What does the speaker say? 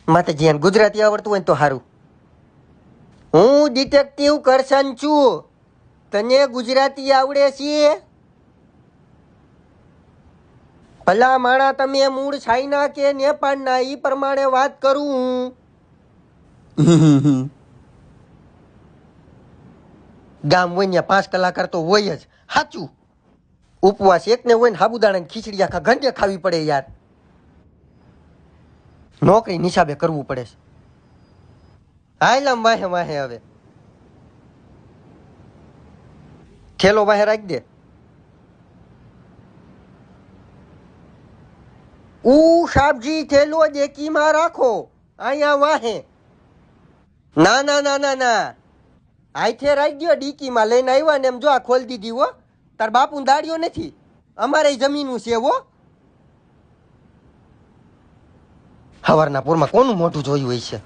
માતે જીયાન ગુજરાતી આવડતું હોય ને તો સારું. હું ડિટેક્ટિવ કરશન છું. તને ગુજરાતી આવડે છે? ભલા માણા તમે મૂળ ચાઇના કે નેપાળના ઈ પ્રમાણે વાત કરું. ગામ હોય ને 5 કલાકાર તો હોય જ. સાચું. ઉપવાસ એકને હોય ને સાબુદાણાની ખીચડી આખા ઘંટે ખાવી પડે યાર. નોકરી નિશાબે કરવું પડે છે. હાલ આમ વાહે વાહે હવે થેલો વાહે રાખી દે. સાબજી થેલો ડેકીમાં રાખો. અહીંયા વાહે. ના ના ના ના ના આઈથે રાખી દો. ડીકીમાં લઈને આવ્યા ને એમ જો આ ખોલી દીધી હો. તાર બાપુ દાડિયો નથી. અમારે જમીનું છે હો. હવારના પૂરમાં કોનું મોઢું જોયું હોય છે?